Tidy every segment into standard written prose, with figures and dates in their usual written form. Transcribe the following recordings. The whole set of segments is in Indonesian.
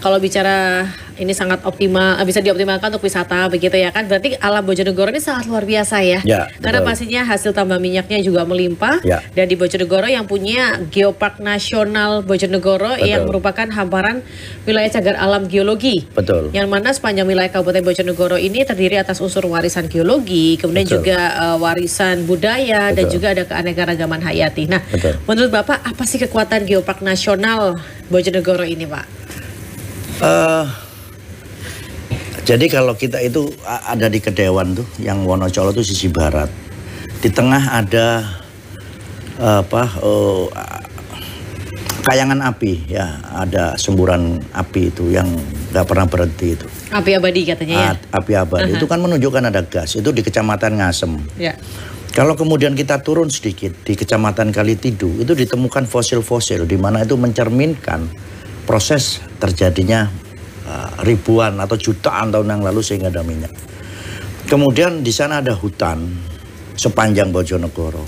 kalau bicara ini sangat optimal, bisa dioptimalkan untuk wisata begitu ya kan. Berarti alam Bojonegoro ini sangat luar biasa ya. Karena pastinya hasil tambang minyaknya juga melimpah. Dan di Bojonegoro yang punya Geopark Nasional Bojonegoro yang merupakan hamparan wilayah cagar alam geologi. Yang mana sepanjang wilayah Kabupaten Bojonegoro ini terdiri atas unsur warisan geologi, kemudian juga warisan budaya dan juga ada keanekaragaman hayati. Nah, menurut Bapak apa sih kekuatan Geopark Nasional Bojonegoro ini, Pak? Jadi kalau kita itu ada di Kedewan tuh, yang Wonocolo itu sisi barat. Di tengah ada kayangan api ya, ada semburan api itu yang nggak pernah berhenti itu. Api abadi katanya ya? Api abadi itu kan menunjukkan ada gas, itu di Kecamatan Ngasem. Kalau kemudian kita turun sedikit di Kecamatan Kalitidu, itu ditemukan fosil-fosil di mana itu mencerminkan proses terjadinya ribuan atau jutaan tahun yang lalu sehingga ada minyak. Kemudian di sana ada hutan sepanjang Bojonegoro.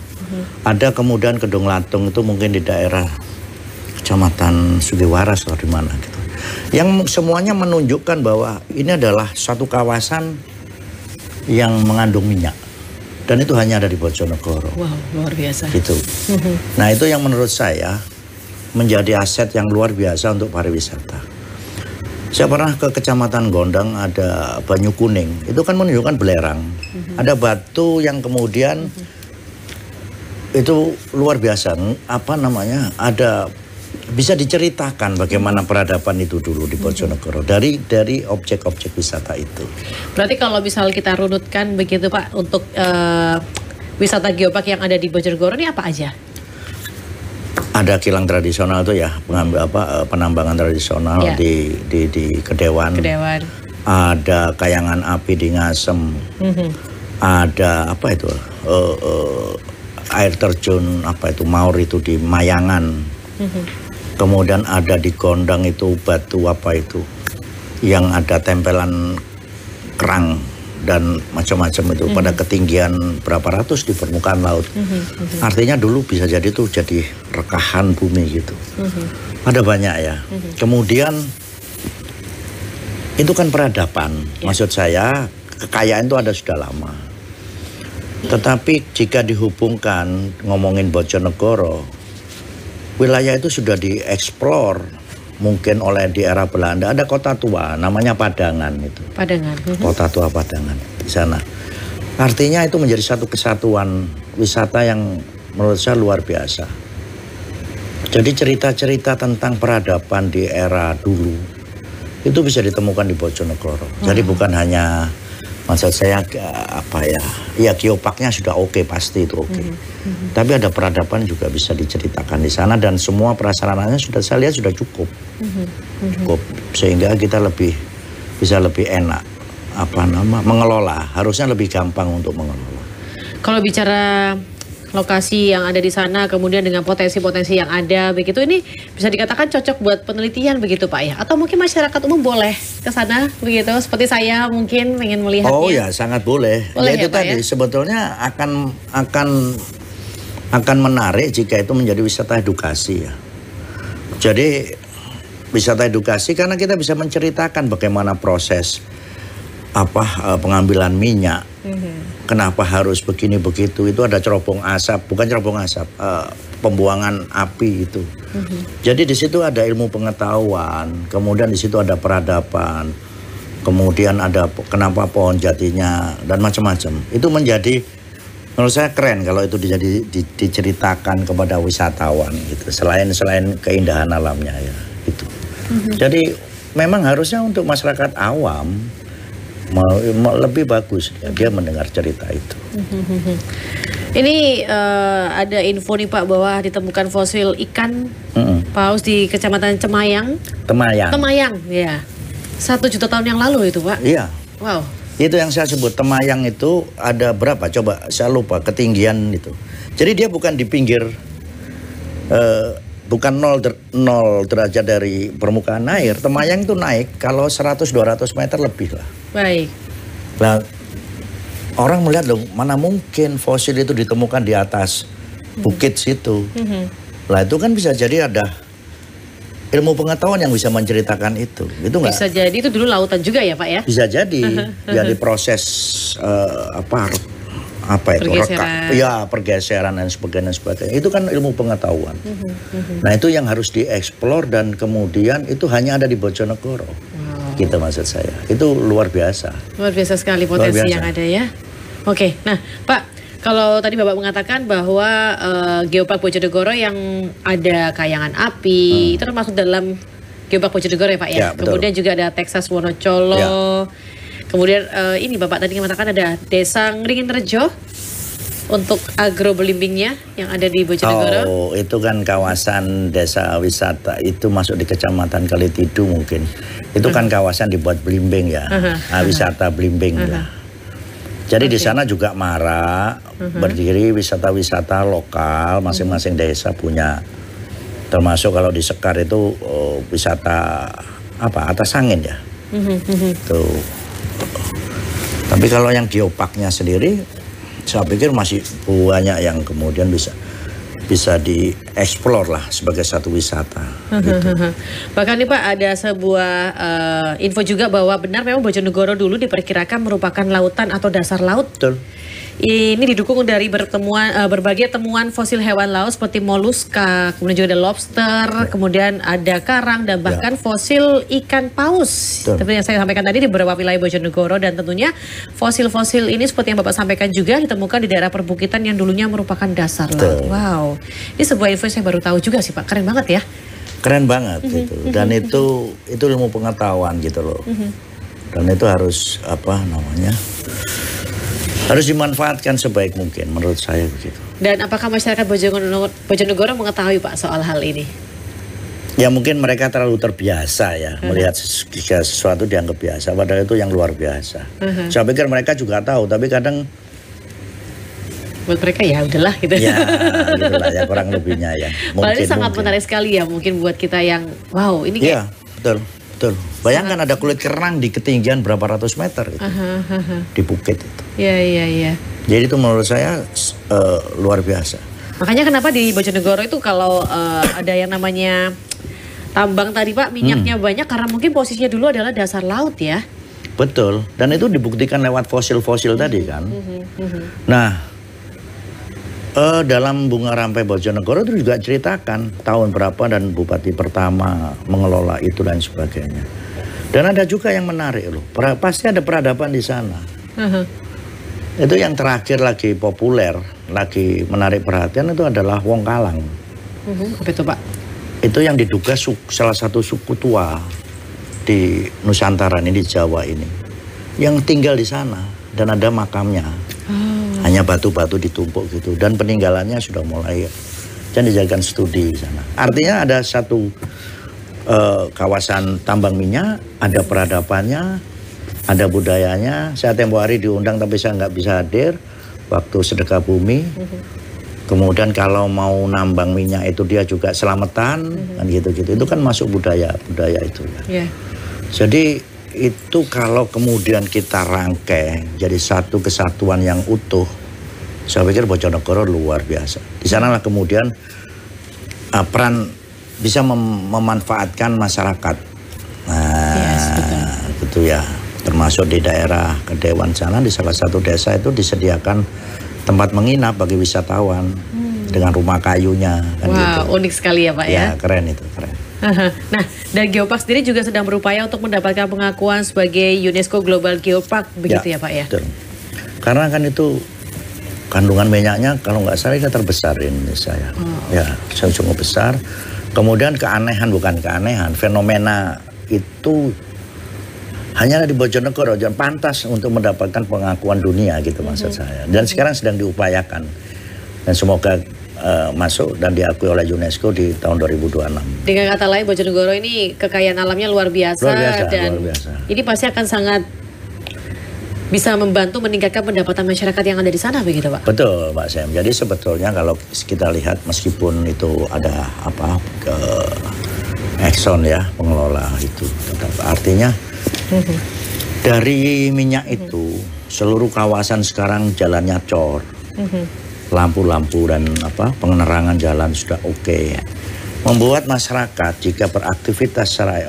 Ada kemudian Kedung Latung itu mungkin di daerah Kecamatan Sugiwaras atau di mana gitu. Yang semuanya menunjukkan bahwa ini adalah satu kawasan yang mengandung minyak. Dan itu hanya ada di Bojonegoro. Wow, luar biasa. Gitu. Nah, itu yang menurut saya menjadi aset yang luar biasa untuk pariwisata. Saya pernah ke Kecamatan Gondang, ada Banyu Kuning. Itu kan menunjukkan belerang. Ada batu yang kemudian itu luar biasa. Apa namanya? Ada bisa diceritakan bagaimana peradaban itu dulu di Bojonegoro dari objek-objek wisata itu. Berarti kalau misal kita runutkan begitu Pak, untuk wisata geopark yang ada di Bojonegoro ini apa aja? Ada kilang tradisional tuh ya, penambangan tradisional di Kedewan. Ada kayangan api di Ngasem. Ada apa itu? Air terjun apa itu Maur itu di Mayangan. Kemudian ada di Gondang itu batu apa itu yang ada tempelan kerang dan macam-macam itu pada ketinggian berapa ratus di permukaan laut. Artinya dulu bisa jadi itu jadi rekahan bumi gitu. Ada banyak ya. Kemudian itu kan peradaban. Maksud saya kekayaan itu ada sudah lama. Tetapi jika dihubungkan ngomongin Bojonegoro, wilayah itu sudah dieksplor mungkin oleh di era Belanda. Ada kota tua namanya Padangan itu. Kota tua Padangan di sana. Artinya itu menjadi satu kesatuan wisata yang menurut saya luar biasa. Jadi cerita-cerita tentang peradaban di era dulu itu bisa ditemukan di Bojonegoro. Jadi bukan hanya, maksud saya geoparknya sudah oke, pasti itu oke. Tapi ada peradaban juga bisa diceritakan di sana dan semua prasarananya sudah saya lihat sudah cukup. Cukup sehingga kita bisa lebih enak mengelola, harusnya lebih gampang untuk mengelola. Kalau bicara lokasi yang ada di sana, kemudian dengan potensi-potensi yang ada begitu, ini bisa dikatakan cocok buat penelitian begitu Pak ya? Atau mungkin masyarakat umum boleh ke sana begitu, seperti saya mungkin ingin melihatnya? Oh ya, sangat boleh. Ya itu tadi sebetulnya akan menarik jika itu menjadi wisata edukasi ya. Jadi wisata edukasi karena kita bisa menceritakan bagaimana proses pengambilan minyak. Kenapa harus begini begitu? Itu ada cerobong asap, bukan cerobong asap, pembuangan api itu. Jadi di situ ada ilmu pengetahuan, kemudian di situ ada peradaban, kemudian ada kenapa pohon jatinya dan macam-macam. Itu menjadi menurut saya keren kalau itu diceritakan kepada wisatawan gitu. Selain keindahan alamnya ya itu. Jadi memang harusnya untuk masyarakat awam lebih bagus dia mendengar cerita itu. Ini ada info nih Pak bahwa ditemukan fosil ikan paus di Kecamatan Temayang ya. 1 juta tahun yang lalu itu Pak. Iya. Wow. Itu yang saya sebut Temayang itu ada berapa? Coba saya lupa ketinggian itu. Jadi dia bukan di pinggir, bukan 0 derajat dari permukaan air. Temayang itu naik kalau 100-200 meter lebih lah. Baik. Nah, orang melihat loh, mana mungkin fosil itu ditemukan di atas bukit situ. Lah itu kan bisa jadi ada ilmu pengetahuan yang bisa menceritakan itu nggak? Bisa jadi itu dulu lautan juga ya Pak ya? Bisa jadi, jadi proses pergeseran dan sebagainya. Itu kan ilmu pengetahuan. Nah itu yang harus dieksplor dan kemudian itu hanya ada di Bojonegoro. Gitu maksud saya. Itu luar biasa. Luar biasa sekali potensi yang ada ya. Oke, nah Pak. Kalau tadi Bapak mengatakan bahwa Geopark Bojonegoro yang ada kayangan api itu termasuk dalam Geopark Bojonegoro ya Pak ya. Kemudian juga ada Texas Wonocolo. Ya. Kemudian ini Bapak tadi mengatakan ada Desa Ngringin Rejo untuk agro belimbingnya yang ada di Bojonegoro. Oh, itu kan kawasan desa wisata itu masuk di Kecamatan Kalitidu mungkin. Itu kan kawasan dibuat belimbing ya, wisata belimbing ya. Jadi di sana juga marak berdiri wisata-wisata lokal, masing-masing desa punya. Termasuk kalau di Sekar itu wisata atas angin ya. Tuh. Tapi kalau yang geoparknya sendiri, saya pikir masih banyak yang kemudian bisa dieksplor lah sebagai satu wisata. Gitu. Bahkan nih Pak ada sebuah info juga bahwa benar memang Bojonegoro dulu diperkirakan merupakan lautan atau dasar laut. Betul. Ini didukung dari berbagai temuan fosil hewan laut seperti moluska, kemudian juga ada lobster, kemudian ada karang dan bahkan fosil ikan paus. Seperti yang saya sampaikan tadi di beberapa wilayah Bojonegoro, dan tentunya fosil-fosil ini seperti yang Bapak sampaikan juga ditemukan di daerah perbukitan yang dulunya merupakan dasar laut. Wow, ini sebuah info saya baru tahu juga sih Pak, keren banget ya. Keren banget gitu, dan itu ilmu pengetahuan gitu loh. Dan itu harus harus dimanfaatkan sebaik mungkin menurut saya begitu. Dan apakah masyarakat Bojonegoro mengetahui Pak soal hal ini? Ya mungkin mereka terlalu terbiasa ya melihat sesuatu dianggap biasa, padahal itu yang luar biasa. Saya pikir mereka juga tahu, tapi kadang buat mereka ya udahlah gitu. Ya gitulah ya kurang lebihnya ya. Padahal ini sangat menarik sekali ya mungkin buat kita yang wow ini kayak. Ya betul. Bayangkan ada kulit kerang di ketinggian berapa ratus meter gitu, di bukit itu. Iya. Jadi itu menurut saya luar biasa. Makanya kenapa di Bojonegoro itu kalau ada yang namanya tambang tadi Pak, minyaknya banyak karena mungkin posisinya dulu adalah dasar laut ya. Betul, dan itu dibuktikan lewat fosil-fosil tadi kan. Nah, dalam Bunga Rampai Bojonegoro itu juga ceritakan tahun berapa dan bupati pertama mengelola itu dan sebagainya. Dan ada juga yang menarik loh, pasti ada peradaban di sana. Itu yang terakhir lagi populer, lagi menarik perhatian itu adalah Wong Kalang. Apa itu Pak? Itu yang diduga salah satu suku tua di Nusantara ini, di Jawa ini, yang tinggal di sana dan ada makamnya. Hanya batu-batu ditumpuk gitu, dan peninggalannya sudah mulai dan dijadikan studi di sana. Artinya ada satu kawasan tambang minyak, ada peradabannya, ada budayanya. Saya tempo hari diundang tapi saya nggak bisa hadir waktu sedekah bumi. Kemudian kalau mau nambang minyak itu dia juga selamatan, kan gitu-gitu. Itu kan masuk budaya itu ya. Jadi itu kalau kemudian kita rangkai jadi satu kesatuan yang utuh, saya pikir Bojonegoro luar biasa. Di sanalah kemudian peran bisa memanfaatkan masyarakat. Nah, gitu ya. Termasuk di daerah Kedewan sana, di salah satu desa itu disediakan tempat menginap bagi wisatawan dengan rumah kayunya. Kan gitu. Unik sekali ya Pak ya. Ya keren itu, keren. Nah, dan Geopark sendiri juga sedang berupaya untuk mendapatkan pengakuan sebagai UNESCO Global Geopark, begitu ya Pak ya? Betul. Karena kan itu kandungan minyaknya kalau nggak salah itu terbesar di Indonesia ya. Ya, cukup besar. Kemudian bukan keanehan, fenomena itu hanya di Bojonegoro, jangan pantas untuk mendapatkan pengakuan dunia gitu maksud saya. Dan sekarang sedang diupayakan. Dan semoga masuk dan diakui oleh UNESCO di tahun 2026. Dengan kata lain Bojonegoro ini kekayaan alamnya luar biasa, dan luar biasa. Ini pasti akan sangat bisa membantu meningkatkan pendapatan masyarakat yang ada di sana begitu Pak? Betul Pak Sam. Jadi sebetulnya kalau kita lihat meskipun itu ada Exxon ya pengelola itu, tetap artinya dari minyak itu seluruh kawasan sekarang jalannya cor, lampu-lampu dan penerangan jalan sudah oke. membuat masyarakat jika beraktivitas secara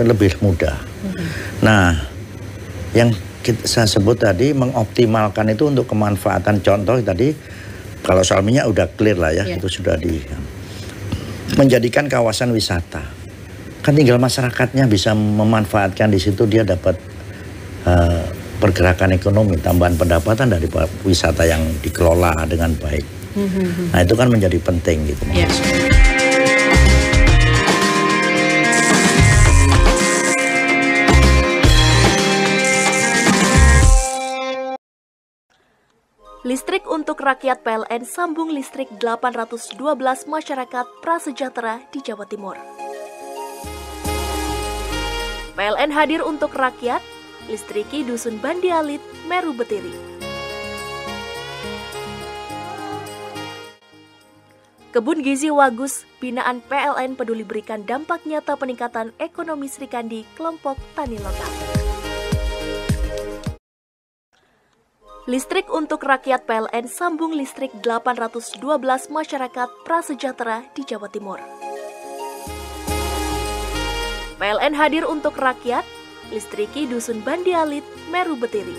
lebih mudah. Nah, yang saya sebut tadi mengoptimalkan itu untuk kemanfaatan. Contoh tadi kalau soal minyak udah clear lah ya, itu sudah menjadikan kawasan wisata. Kan tinggal masyarakatnya bisa memanfaatkan di situ, dia dapat pergerakan ekonomi, tambahan pendapatan dari wisata yang dikelola dengan baik. Nah, itu kan menjadi penting gitu. Listrik untuk rakyat PLN sambung listrik 812 masyarakat prasejahtera di Jawa Timur. PLN hadir untuk rakyat, listriki Dusun Bandialit, Meru Betiri. Kebun Gizi Wagus, binaan PLN peduli berikan dampak nyata peningkatan ekonomi Srikandi, kelompok tani lokal. Listrik untuk rakyat PLN sambung listrik 812 masyarakat prasejahtera di Jawa Timur. PLN hadir untuk rakyat, listriki Dusun Bandialit, Meru Betiri.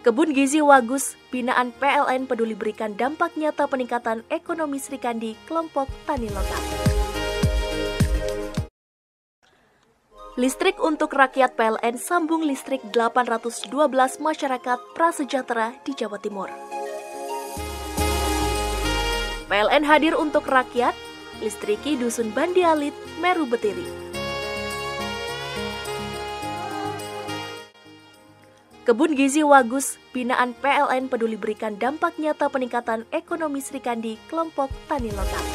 Kebun Gizi Wagus, binaan PLN peduli berikan dampak nyata peningkatan ekonomi Srikandi, kelompok tani lokal. Listrik untuk rakyat PLN sambung listrik 812 masyarakat prasejahtera di Jawa Timur. PLN hadir untuk rakyat, listriki Dusun Bandialit, Meru Betiri. Kebun Gizi Wagus, binaan PLN peduli berikan dampak nyata peningkatan ekonomi Srikandi, kelompok tani lokal.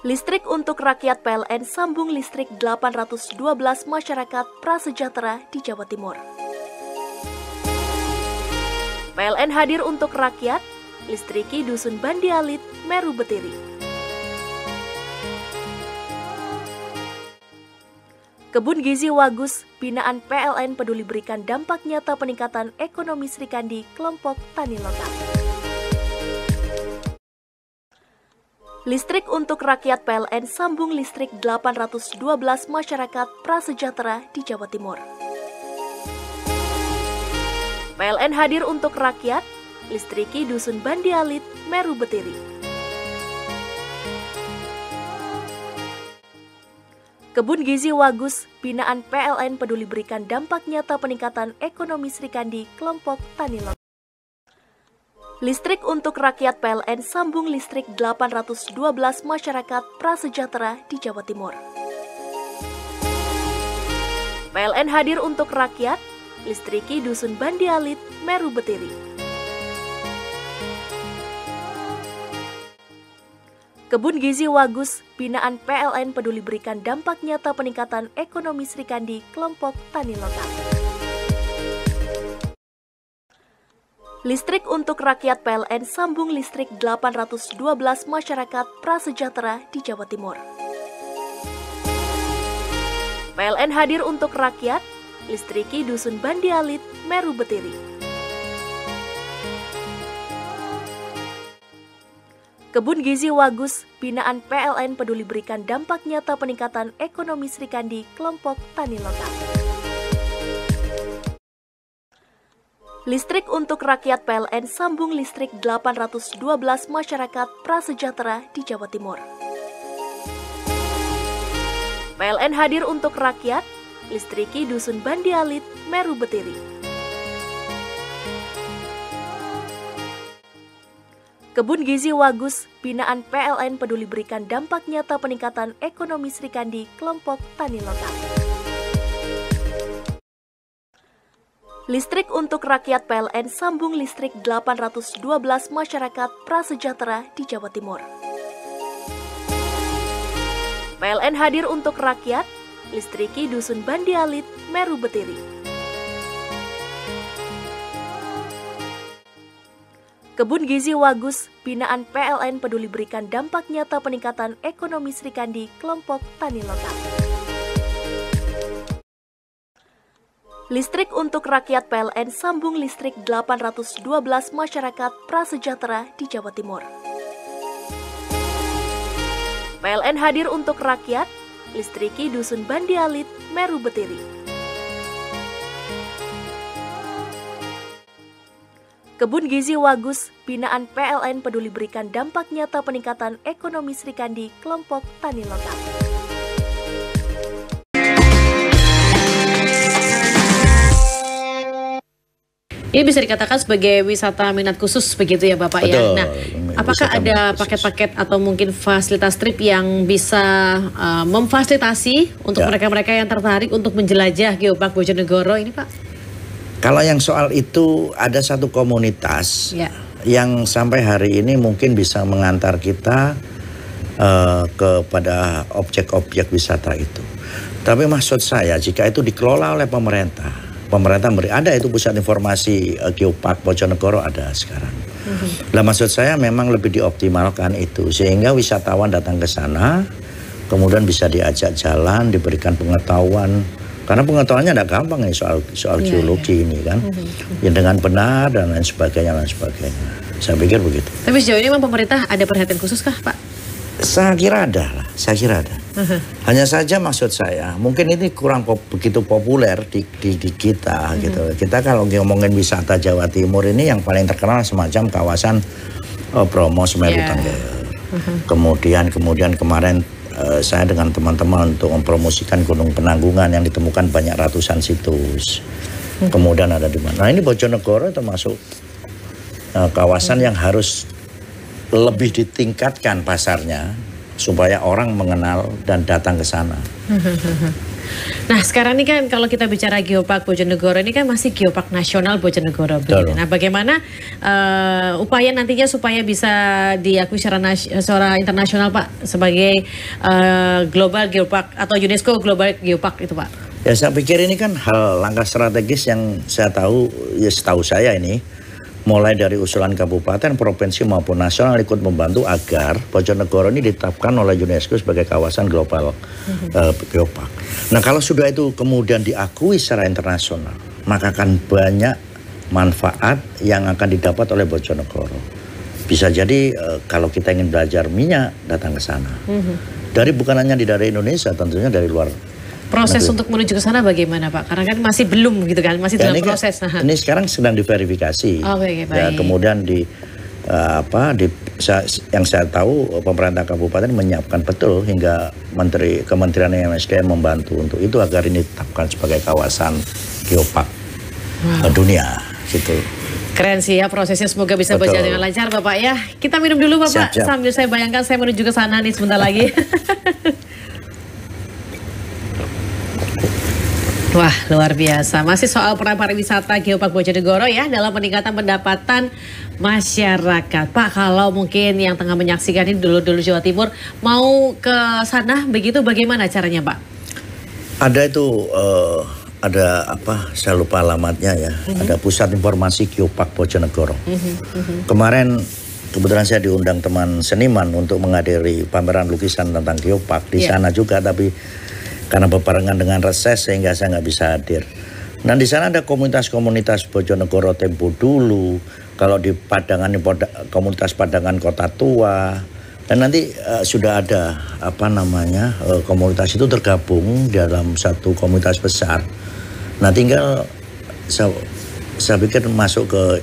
Listrik untuk rakyat PLN sambung listrik 812 masyarakat prasejahtera di Jawa Timur. PLN hadir untuk rakyat, listriki Dusun Bandialit, Meru Betiri. Kebun Gizi Wagus, binaan PLN peduli berikan dampak nyata peningkatan ekonomi Srikandi, kelompok tani lokal. Listrik untuk rakyat PLN sambung listrik 812 masyarakat prasejahtera di Jawa Timur. PLN hadir untuk rakyat, listriki Dusun Bandialit, Meru Betiri. Kebun Gizi Wagus, binaan PLN peduli berikan dampak nyata peningkatan ekonomi Srikandi, kelompok tani lokal. Listrik untuk rakyat PLN sambung listrik 812 masyarakat prasejahtera di Jawa Timur. PLN hadir untuk rakyat, listriki Dusun Bandialit, Meru Betiri. Kebun Gizi Wagus, binaan PLN peduli berikan dampak nyata peningkatan ekonomi Srikandi, kelompok tani lokal. Listrik untuk rakyat PLN sambung listrik 812 masyarakat prasejahtera di Jawa Timur. PLN hadir untuk rakyat, listriki Dusun Bandialit, Meru Betiri. Kebun Gizi Wagus, binaan PLN peduli berikan dampak nyata peningkatan ekonomi Srikandi, kelompok tani lokal. Listrik untuk rakyat PLN sambung listrik 812 masyarakat prasejahtera di Jawa Timur. PLN hadir untuk rakyat, listriki Dusun Bandialit, Meru Betiri. Kebun Gizi Wagus, binaan PLN peduli berikan dampak nyata peningkatan ekonomi Srikandi, kelompok tani lokal. Listrik untuk rakyat PLN sambung listrik 812 masyarakat prasejahtera di Jawa Timur. PLN hadir untuk rakyat, listriki Dusun Bandialit, Meru Betiri. Kebun Gizi Wagus, binaan PLN peduli berikan dampak nyata peningkatan ekonomi Srikandi, kelompok tani lokal. Listrik untuk rakyat PLN sambung listrik 812 masyarakat prasejahtera di Jawa Timur. PLN hadir untuk rakyat, listriki Dusun Bandialit, Meru Betiri. Kebun Gizi Wagus, binaan PLN peduli berikan dampak nyata peningkatan ekonomi Srikandi, kelompok tani lokal. Ini bisa dikatakan sebagai wisata minat khusus begitu ya Bapak. Betul, ya. Nah, apakah ada paket-paket atau mungkin fasilitas trip yang bisa memfasilitasi untuk mereka-mereka yang tertarik untuk menjelajah Geopark Bojonegoro ini Pak? Kalau yang soal itu ada satu komunitas yang sampai hari ini mungkin bisa mengantar kita kepada objek-objek wisata itu. Tapi maksud saya jika itu dikelola oleh pemerintah beri, ada itu pusat informasi Geopark Bojonegoro ada sekarang. Nah maksud saya memang lebih dioptimalkan itu sehingga wisatawan datang ke sana kemudian bisa diajak jalan, diberikan pengetahuan karena pengetahuannya tidak gampang nih soal geologi ini kan, ya dengan benar dan lain sebagainya. Saya pikir begitu. Tapi sejauh ini memang pemerintah ada perhatian khusus kah Pak? Saya kira ada. Hanya saja maksud saya mungkin ini kurang begitu populer di kita gitu. Kita kalau ngomongin wisata Jawa Timur ini yang paling terkenal semacam kawasan Bromo Semeru Tengger. Kemudian kemarin saya dengan teman-teman untuk mempromosikan Gunung Penanggungan yang ditemukan banyak ratusan situs. Kemudian ada di mana? Nah ini Bojonegoro termasuk kawasan yang harus lebih ditingkatkan pasarnya supaya orang mengenal dan datang ke sana. Nah sekarang ini kan kalau kita bicara Geopark Bojonegoro ini kan masih Geopark Nasional Bojonegoro. Nah bagaimana upaya nantinya supaya bisa diakui secara internasional Pak sebagai Global Geopark atau UNESCO Global Geopark itu Pak? Ya saya pikir ini kan hal langkah strategis yang saya tahu, ya setahu saya ini mulai dari usulan kabupaten, provinsi maupun nasional ikut membantu agar Bojonegoro ini ditetapkan oleh UNESCO sebagai kawasan global Geopark. Nah kalau sudah itu kemudian diakui secara internasional, maka akan banyak manfaat yang akan didapat oleh Bojonegoro. Bisa jadi kalau kita ingin belajar minyak, datang ke sana. Bukan hanya dari Indonesia, tentunya dari luar. Proses untuk menuju ke sana bagaimana Pak? Karena kan masih belum gitu kan, masih dalam proses. Ini sekarang sedang diverifikasi. Baik. Ya, kemudian yang saya tahu pemerintah kabupaten menyiapkan betul hingga Kementerian MSDM membantu untuk itu agar ini ditetapkan sebagai kawasan Geopark dunia gitu. Keren sih ya prosesnya, semoga bisa berjalan dengan lancar Bapak ya. Kita minum dulu Bapak, siap. Sambil saya bayangkan saya menuju ke sana nih sebentar lagi. Wah luar biasa, masih soal peran pariwisata Geopark Bojonegoro ya dalam peningkatan pendapatan masyarakat. Pak kalau mungkin yang tengah menyaksikan ini dulu Jawa Timur mau ke sana begitu bagaimana caranya Pak? Ada itu saya lupa alamatnya ya, ada pusat informasi Geopark Bojonegoro. Kemarin kebetulan saya diundang teman seniman untuk menghadiri pameran lukisan tentang Geopark di sana juga, tapi karena berbarengan dengan reses sehingga saya nggak bisa hadir. Nah di sana ada komunitas-komunitas Bojonegoro tempo dulu. Kalau di Padangan, komunitas Padangan Kota Tua. Dan nanti sudah ada komunitas itu tergabung dalam satu komunitas besar. Nah tinggal saya pikir masuk ke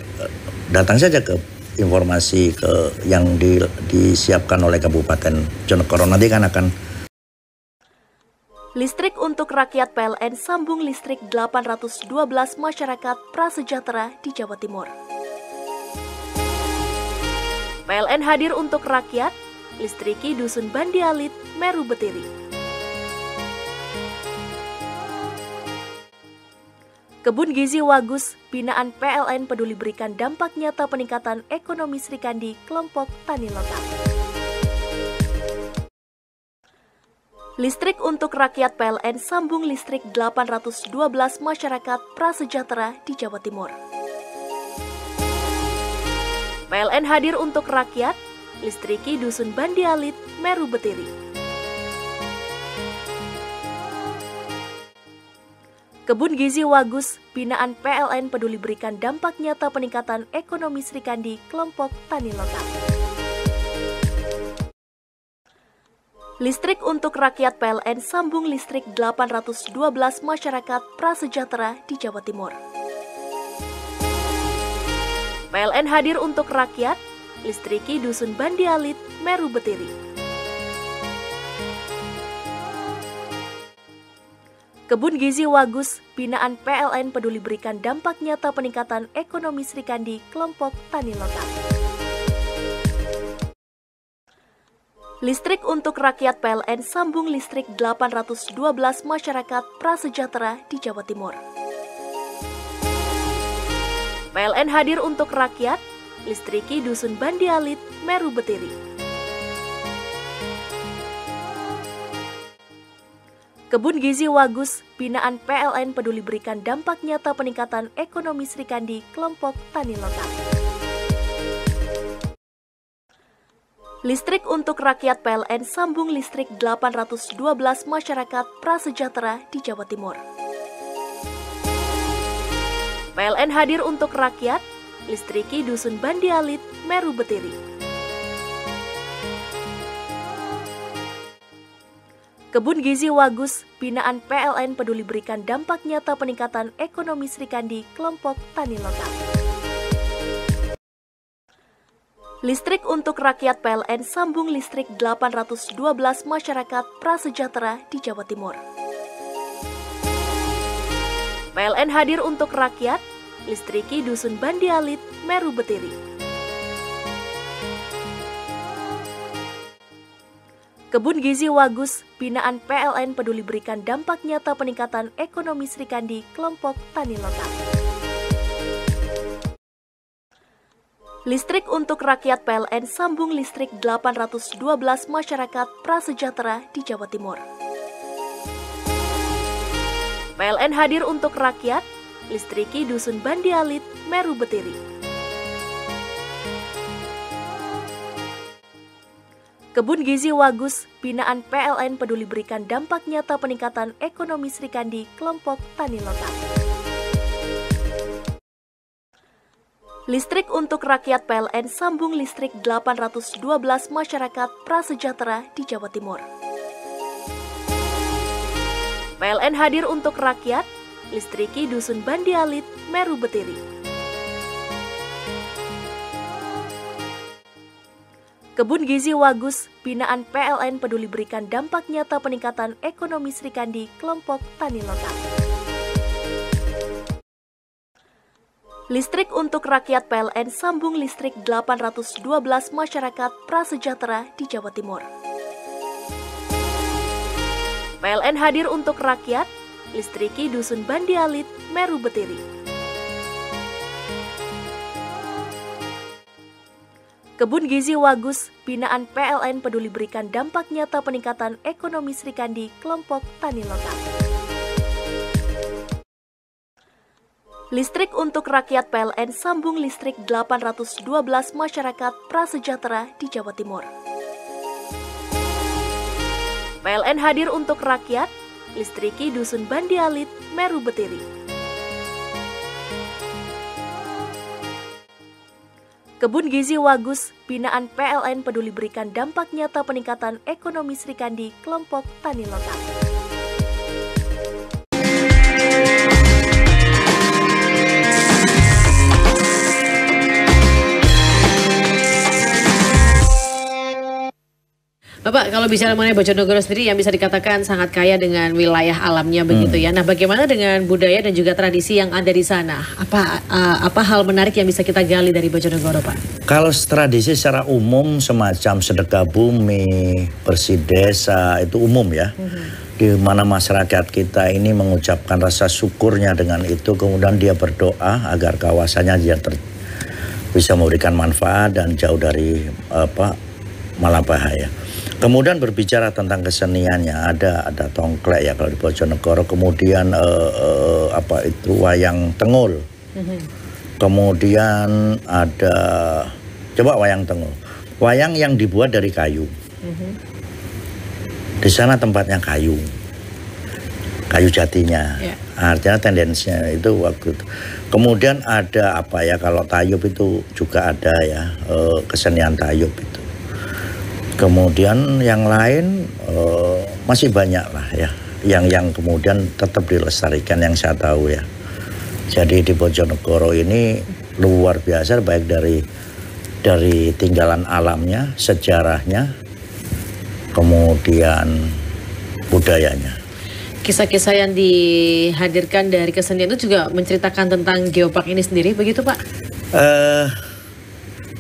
datang saja ke informasi yang disiapkan oleh Kabupaten Bojonegoro. Nanti kan akan Listrik untuk rakyat PLN sambung listrik 812 masyarakat prasejahtera di Jawa Timur. PLN hadir untuk rakyat, listriki Dusun Bandialit, Meru Betiri. Kebun Gizi Wagus, binaan PLN peduli berikan dampak nyata peningkatan ekonomi Srikandi, kelompok tani lokal. Listrik untuk rakyat PLN sambung listrik 812 masyarakat prasejahtera di Jawa Timur. PLN hadir untuk rakyat, listriki Dusun Bandialit, Meru Betiri. Kebun Gizi Wagus, binaan PLN peduli berikan dampak nyata peningkatan ekonomi Srikandi, kelompok tani lokal. Listrik untuk rakyat PLN sambung listrik 812 masyarakat prasejahtera di Jawa Timur. PLN hadir untuk rakyat, listriki Dusun Bandi Alit, Meru Betiri. Kebun Gizi Wagus, binaan PLN peduli berikan dampak nyata peningkatan ekonomi Srikandi, kelompok tani lokal. Listrik untuk rakyat PLN sambung listrik 812 masyarakat prasejahtera di Jawa Timur. PLN hadir untuk rakyat, listriki Dusun Bandi Alit, Meru Betiri. Kebun Gizi Wagus, binaan PLN peduli berikan dampak nyata peningkatan ekonomi Srikandi, kelompok tani lokal. Listrik untuk rakyat PLN sambung listrik 812 masyarakat prasejahtera di Jawa Timur. PLN hadir untuk rakyat, listriki Dusun Bandi Alit, Meru Betiri. Kebun Gizi Wagus, binaan PLN peduli berikan dampak nyata peningkatan ekonomi Srikandi, kelompok tani lokal. Listrik untuk rakyat PLN sambung listrik 812 masyarakat prasejahtera di Jawa Timur. PLN hadir untuk rakyat, listriki Dusun Bandi Alit, Meru Betiri. Kebun Gizi Wagus, binaan PLN peduli berikan dampak nyata peningkatan ekonomi Srikandi, kelompok tani lokal. Listrik untuk rakyat PLN sambung listrik 812 masyarakat prasejahtera di Jawa Timur. PLN hadir untuk rakyat, listriki Dusun Bandi Alit, Meru Betiri. Kebun Gizi Wagus, binaan PLN peduli berikan dampak nyata peningkatan ekonomi Srikandi, kelompok tani lokal. Listrik untuk rakyat PLN sambung listrik 812 masyarakat prasejahtera di Jawa Timur. PLN hadir untuk rakyat, listriki Dusun Bandi Alit, Meru Betiri. Kebun Gizi Wagus, binaan PLN peduli berikan dampak nyata peningkatan ekonomi Srikandi, kelompok tani lokal. Listrik untuk rakyat PLN sambung listrik 812 masyarakat prasejahtera di Jawa Timur. PLN hadir untuk rakyat, listriki Dusun Bandi Alit, Meru Betiri. Kebun Gizi Wagus, binaan PLN peduli berikan dampak nyata peningkatan ekonomi Srikandi, kelompok tani lokal. Listrik untuk rakyat PLN sambung listrik 812 masyarakat prasejahtera di Jawa Timur. PLN hadir untuk rakyat, listriki Dusun Bandi Alit, Meru Betiri. Kebun Gizi Wagus, binaan PLN peduli berikan dampak nyata peningkatan ekonomi Srikandi, kelompok tani lokal. Bapak, kalau bicara mengenai Bojonegoro sendiri yang bisa dikatakan sangat kaya dengan wilayah alamnya begitu ya. Nah, bagaimana dengan budaya dan juga tradisi yang ada di sana? Apa hal menarik yang bisa kita gali dari Bojonegoro, Pak? Kalau tradisi secara umum semacam sedekah bumi, bersih desa itu umum ya. Di mana masyarakat kita ini mengucapkan rasa syukurnya dengan itu, kemudian dia berdoa agar kawasannya dia bisa memberikan manfaat dan jauh dari malapahaya. Kemudian berbicara tentang keseniannya, ada tongklek ya kalau di Bojonegoro, kemudian wayang tengul. Kemudian ada wayang tengul. Wayang yang dibuat dari kayu. Di sana tempatnya kayu. kayu jatinya. Artinya tendensinya itu waktu itu. Kemudian ada apa ya, kalau tayub itu juga ada ya, kesenian tayub itu. Kemudian yang lain masih banyak lah ya, yang kemudian tetap dilestarikan yang saya tahu ya. Jadi di Bojonegoro ini luar biasa, baik dari tinggalan alamnya, sejarahnya, kemudian budayanya. Kisah-kisah yang dihadirkan dari kesenian itu juga menceritakan tentang geopark ini sendiri, begitu Pak?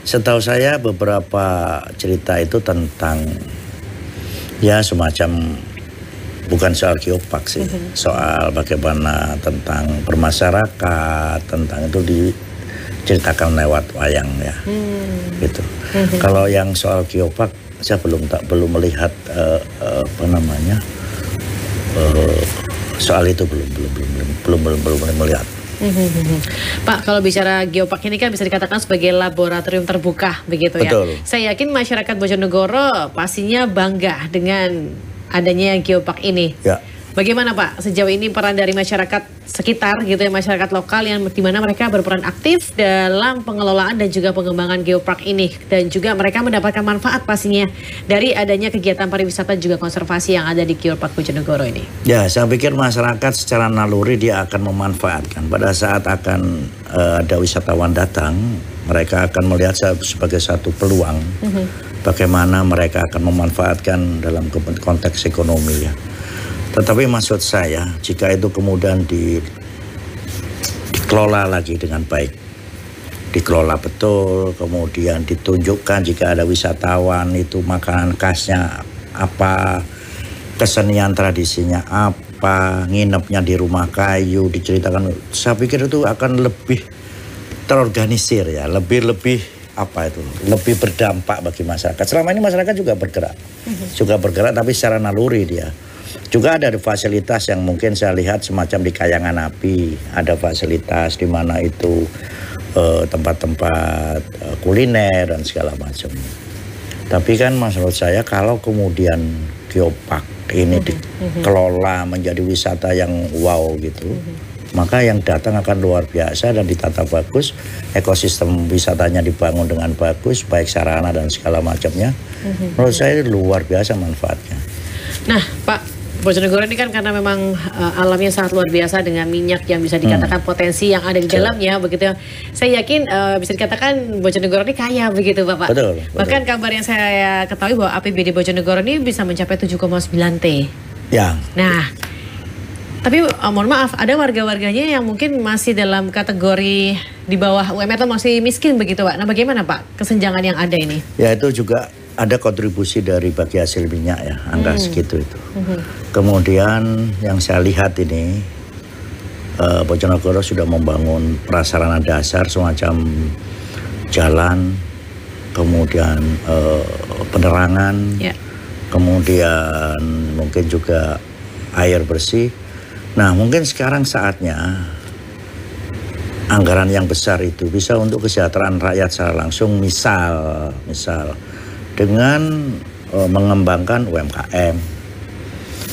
Setahu saya beberapa cerita itu tentang ya semacam, bukan soal geopark sih, soal bagaimana tentang bermasyarakat, tentang itu diceritakan lewat wayang ya, gitu. Kalau yang soal geopark saya belum melihat apa namanya. Soal itu belum melihat. Pak, kalau bicara geopark ini kan bisa dikatakan sebagai laboratorium terbuka, begitu ya. Betul. Saya yakin masyarakat Bojonegoro pastinya bangga dengan adanya geopark ini. Ya. Bagaimana Pak sejauh ini peran dari masyarakat sekitar gitu ya, masyarakat lokal yang dimana mereka berperan aktif dalam pengelolaan dan juga pengembangan geopark ini, dan juga mereka mendapatkan manfaat pastinya dari adanya kegiatan pariwisata juga konservasi yang ada di geopark Bojonegoro ini? Ya, saya pikir masyarakat secara naluri dia akan memanfaatkan pada saat akan ada wisatawan datang, mereka akan melihat sebagai satu peluang bagaimana mereka akan memanfaatkan dalam konteks ekonomi ya. Tetapi maksud saya, jika itu kemudian dikelola lagi dengan baik, dikelola betul, kemudian ditunjukkan jika ada wisatawan itu makanan khasnya apa, kesenian tradisinya apa, nginepnya di rumah kayu, diceritakan, saya pikir itu akan lebih terorganisir ya, lebih apa itu, lebih berdampak bagi masyarakat. Selama ini masyarakat juga bergerak tapi secara naluri dia. Juga ada fasilitas yang mungkin saya lihat semacam di Kayangan Api, ada fasilitas di mana itu tempat-tempat kuliner dan segala macam. Tapi kan menurut saya kalau kemudian geopark ini dikelola menjadi wisata yang wow gitu, maka yang datang akan luar biasa dan ditata bagus, ekosistem wisatanya dibangun dengan bagus, baik sarana dan segala macamnya. Menurut saya luar biasa manfaatnya. Nah Pak, Bojonegoro ini kan karena memang alamnya sangat luar biasa dengan minyak yang bisa dikatakan potensi yang ada di dalamnya, begitu ya. Saya yakin bisa dikatakan Bojonegoro ini kaya, begitu Bapak. Betul. Bahkan kabar yang saya ketahui bahwa APBD Bojonegoro ini bisa mencapai 7,9 T. Ya. Nah, tapi mohon maaf, ada warga-warganya yang mungkin masih dalam kategori di bawah UMR atau masih miskin, begitu Pak. Nah, bagaimana Pak kesenjangan yang ada ini? Ya, itu juga ada kontribusi dari bagi hasil minyak ya, angka segitu itu. Kemudian yang saya lihat ini, Bojonegoro sudah membangun prasarana dasar semacam jalan, kemudian penerangan, kemudian mungkin juga air bersih. Nah, mungkin sekarang saatnya anggaran yang besar itu bisa untuk kesejahteraan rakyat secara langsung, misal dengan mengembangkan UMKM,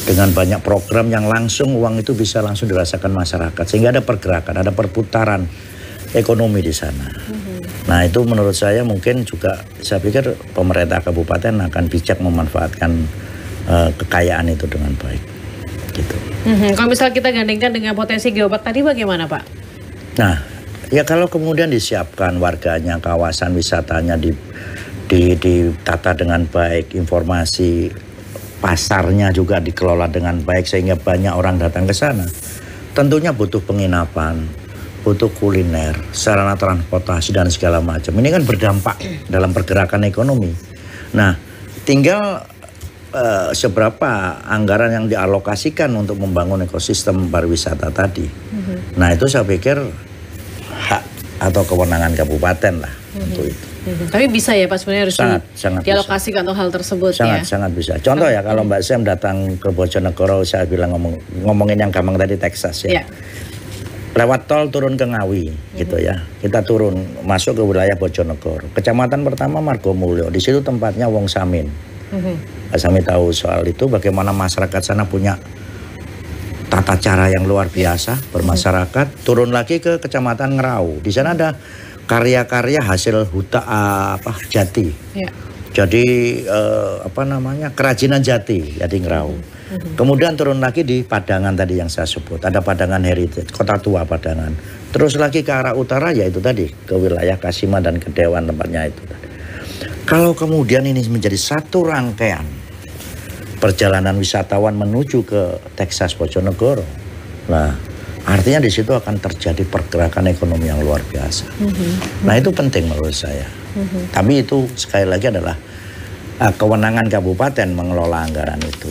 dengan banyak program yang langsung uang itu bisa langsung dirasakan masyarakat, sehingga ada pergerakan, ada perputaran ekonomi di sana. Nah, itu menurut saya mungkin juga, saya pikir pemerintah kabupaten akan bijak memanfaatkan kekayaan itu dengan baik, gitu. Kalau misal kita gandengkan dengan potensi geopark tadi, bagaimana Pak? Nah, ya kalau kemudian disiapkan warganya, kawasan wisatanya ditata dengan baik, informasi pasarnya juga dikelola dengan baik sehingga banyak orang datang ke sana. Tentunya butuh penginapan, butuh kuliner, sarana transportasi dan segala macam. Ini kan berdampak dalam pergerakan ekonomi. Nah, tinggal seberapa anggaran yang dialokasikan untuk membangun ekosistem pariwisata tadi. Nah, itu saya pikir hak atau kewenangan kabupaten lah untuk itu. Tapi bisa ya Pak, sebenarnya harus dialokasikan untuk hal tersebut. Sangat bisa. Contoh ya, kalau Mbak Sam datang ke Bojonegoro, saya bilang ngomongin yang gampang tadi, Texas ya. Lewat tol turun ke Ngawi gitu ya. Kita turun masuk ke wilayah Bojonegoro. Kecamatan pertama Margomulyo. Di situ tempatnya Wong Samin. Pak Sami tahu soal itu, bagaimana masyarakat sana punya tata cara yang luar biasa bermasyarakat. Turun lagi ke Kecamatan Ngerau. Di sana ada karya-karya hasil jati. Jadi kerajinan jati Ngerau. Kemudian turun lagi di Padangan tadi yang saya sebut. Ada Padangan Heritage, Kota Tua Padangan. Terus lagi ke arah utara yaitu tadi ke wilayah Kasima dan Kedewan tempatnya itu. Kalau kemudian ini menjadi satu rangkaian perjalanan wisatawan menuju ke Texas Bojonegoro, nah artinya di situ akan terjadi pergerakan ekonomi yang luar biasa. Nah itu penting menurut saya. Tapi itu sekali lagi adalah kewenangan kabupaten mengelola anggaran itu.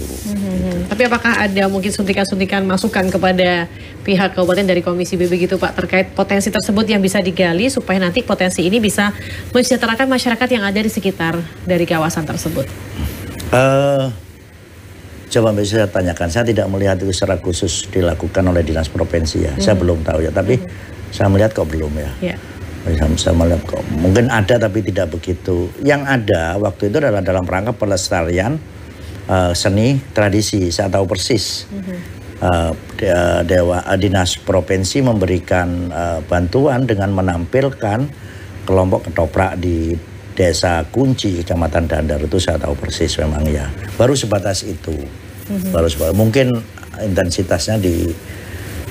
Tapi apakah ada mungkin suntikan-suntikan masukan kepada pihak kabupaten dari Komisi B begitu Pak terkait potensi tersebut yang bisa digali supaya nanti potensi ini bisa mensejahterakan masyarakat yang ada di sekitar dari kawasan tersebut? Coba bisa saya tanyakan, saya tidak melihat itu secara khusus dilakukan oleh dinas provinsi ya. Saya belum tahu ya, tapi saya melihat kok belum ya. Saya melihat kok mungkin ada tapi tidak begitu. Yang ada waktu itu adalah dalam rangka pelestarian seni tradisi. Saya tahu persis dinas provinsi memberikan bantuan dengan menampilkan kelompok ketoprak di Desa Kunci, Kecamatan Dandar itu saya tahu persis memang ya. Baru sebatas itu. Mungkin intensitasnya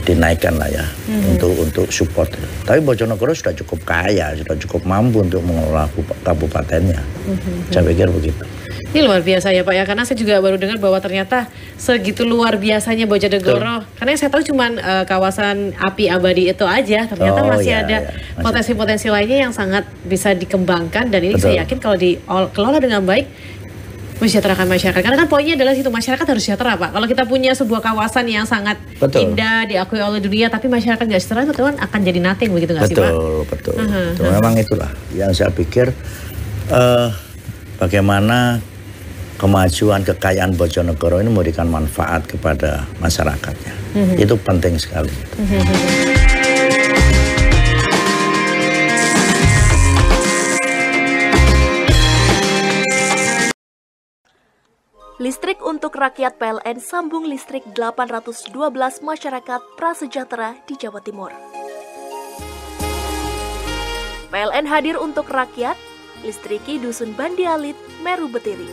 dinaikkan lah ya untuk support. Tapi Bojonegoro sudah cukup kaya, sudah cukup mampu untuk mengelola kabupatennya. Saya pikir begitu. Ini luar biasa ya Pak ya, karena saya juga baru dengar bahwa ternyata segitu luar biasanya Bojonegoro. Karena yang saya tahu cuma kawasan api abadi itu aja, ternyata masih ada potensi-potensi lainnya yang sangat bisa dikembangkan dan ini saya yakin kalau dikelola dengan baik mensejahterakan masyarakat. Karena kan poinnya adalah situ masyarakat harus sejahtera Pak. Kalau kita punya sebuah kawasan yang sangat indah diakui oleh dunia tapi masyarakat nggak sejahtera itu kan akan jadi nothing begitu nggak sih Pak? Betul. Memang itulah yang saya pikir bagaimana kemajuan kekayaan Bojonegoro ini memberikan manfaat kepada masyarakatnya. Itu penting sekali. Listrik untuk rakyat PLN sambung listrik 812 masyarakat prasejahtera di Jawa Timur. PLN hadir untuk rakyat, listriki Dusun Bandialit, Meru Betiri.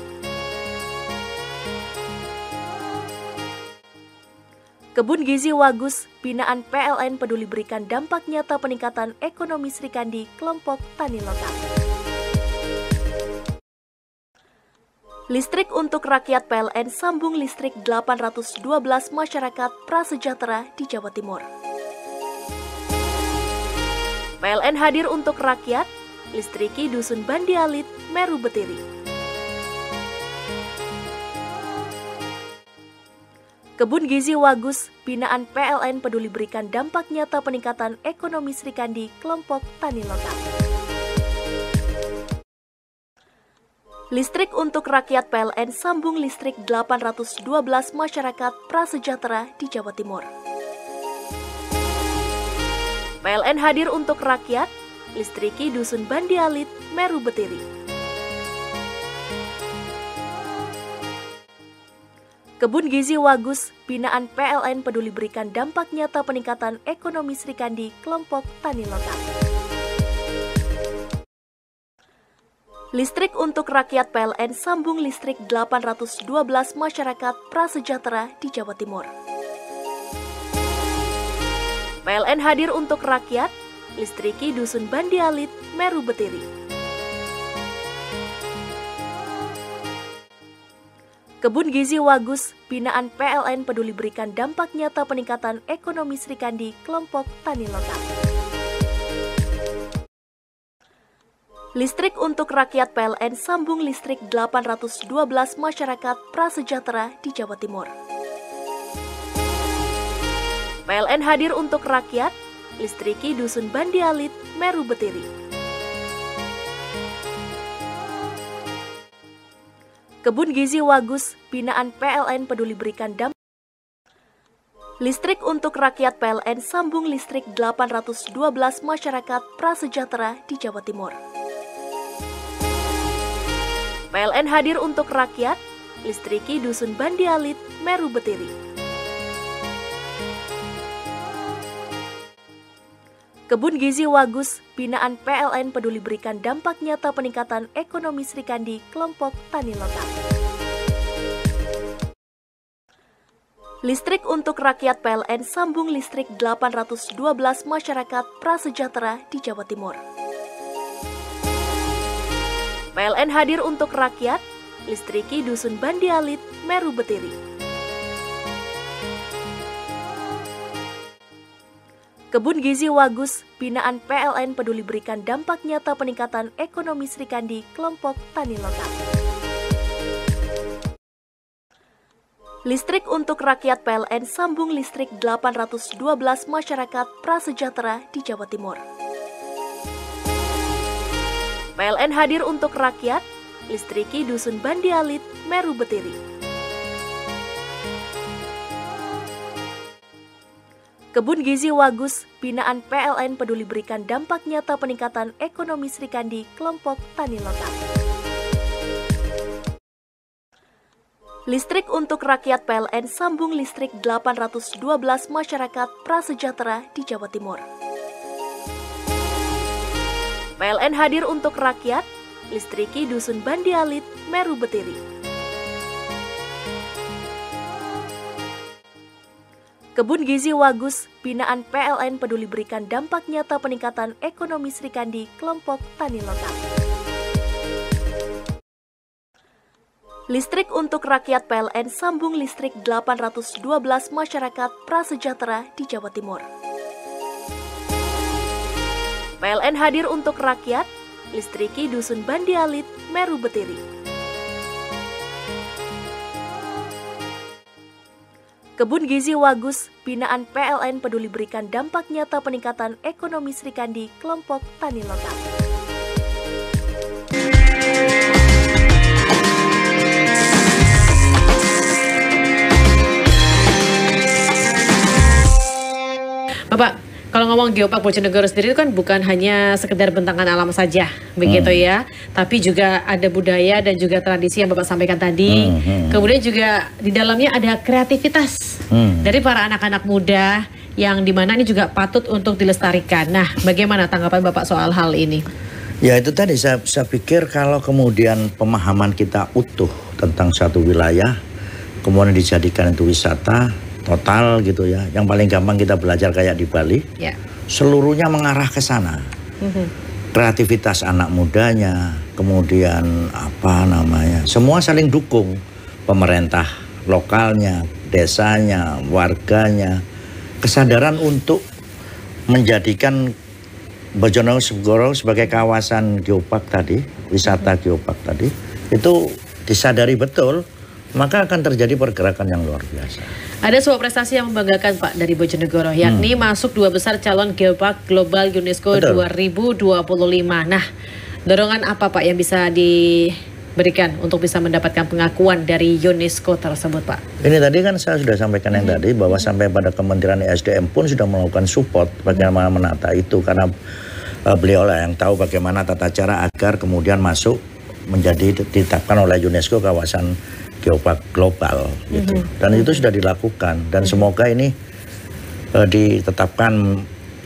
Kebun Gizi Wagus, binaan PLN peduli berikan dampak nyata peningkatan ekonomi Srikandi, kelompok tani lokal. Listrik untuk rakyat PLN sambung listrik 812 masyarakat prasejahtera di Jawa Timur. PLN hadir untuk rakyat, listriki Dusun Bandialit, Meru Betiri. Kebun Gizi Wagus, binaan PLN peduli berikan dampak nyata peningkatan ekonomi Srikandi, kelompok tani lokal. Listrik untuk rakyat PLN sambung listrik 812 masyarakat prasejahtera di Jawa Timur. PLN hadir untuk rakyat, listriki Dusun Bandialit, Meru Betiri. Kebun Gizi Wagus, binaan PLN peduli berikan dampak nyata peningkatan ekonomi Srikandi, kelompok tani lokal. Listrik untuk rakyat PLN sambung listrik 812 masyarakat prasejahtera di Jawa Timur. PLN hadir untuk rakyat, listriki Dusun Bandialit, Meru Betiri. Kebun Gizi Wagus, binaan PLN peduli berikan dampak nyata peningkatan ekonomi Srikandi, kelompok tani lokal. Listrik untuk rakyat PLN sambung listrik 812 masyarakat prasejahtera di Jawa Timur. PLN hadir untuk rakyat, listriki Dusun Bandialit, Meru Betiri. Kebun Gizi Wagus, binaan PLN peduli berikan dampak. Listrik untuk rakyat PLN sambung listrik 812 masyarakat prasejahtera di Jawa Timur. PLN hadir untuk rakyat, listriki Dusun Bandialit, Meru Betiri. Kebun Gizi Wagus, binaan PLN peduli berikan dampak nyata peningkatan ekonomi Srikandi kelompok tani lokal. Listrik untuk rakyat PLN sambung listrik 812 masyarakat prasejahtera di Jawa Timur. PLN hadir untuk rakyat, listriki Dusun Bandi Alit, Meru Betiri. Kebun Gizi Wagus, binaan PLN peduli berikan dampak nyata peningkatan ekonomi Srikandi kelompok tani lokal. Listrik untuk rakyat PLN sambung listrik 812 masyarakat prasejahtera di Jawa Timur. PLN hadir untuk rakyat, listriki Dusun Bandi Alit, Meru Betiri. Kebun Gizi Wagus, binaan PLN peduli berikan dampak nyata peningkatan ekonomi Srikandi kelompok tani lokal. Listrik untuk rakyat PLN sambung listrik 812 masyarakat prasejahtera di Jawa Timur. PLN hadir untuk rakyat, listriki Dusun Bandi Alit, Meru Betiri. Kebun Gizi Wagus, binaan PLN peduli berikan dampak nyata peningkatan ekonomi Srikandi kelompok tani lokal. Listrik untuk rakyat PLN sambung listrik 812 masyarakat prasejahtera di Jawa Timur. PLN hadir untuk rakyat, listriki Dusun Bandi Alit, Meru Betiri. Kebun Gizi Wagus, binaan PLN peduli berikan dampak nyata peningkatan ekonomi Srikandi kelompok tani lokal. Bapak, kalau ngomong Geopark Bojonegoro sendiri itu kan bukan hanya sekedar bentangan alam saja, begitu ya. Tapi juga ada budaya dan juga tradisi yang Bapak sampaikan tadi. Kemudian juga di dalamnya ada kreativitas dari para anak-anak muda yang dimana ini juga patut untuk dilestarikan. Nah, bagaimana tanggapan Bapak soal hal ini? Ya itu tadi saya pikir kalau kemudian pemahaman kita utuh tentang satu wilayah, kemudian dijadikan itu wisata total gitu ya. Yang paling gampang kita belajar kayak di Bali, seluruhnya mengarah ke sana. Kreativitas anak mudanya, kemudian apa namanya, semua saling dukung. Pemerintah lokalnya, desanya, warganya, kesadaran untuk menjadikan Bojonegoro sebagai kawasan geopark tadi, wisata geopark tadi, itu disadari betul, maka akan terjadi pergerakan yang luar biasa. Ada sebuah prestasi yang membanggakan Pak dari Bojonegoro, yakni masuk 2 besar calon geopark global UNESCO 2025. Nah, dorongan apa Pak yang bisa diberikan untuk bisa mendapatkan pengakuan dari UNESCO tersebut Pak? Ini tadi kan saya sudah sampaikan yang tadi, bahwa sampai pada Kementerian SDM pun sudah melakukan support bagaimana menata itu, karena beliau lah yang tahu bagaimana tata cara agar kemudian masuk menjadi ditetapkan oleh UNESCO kawasan geopark global gitu. Dan itu sudah dilakukan dan semoga ini ditetapkan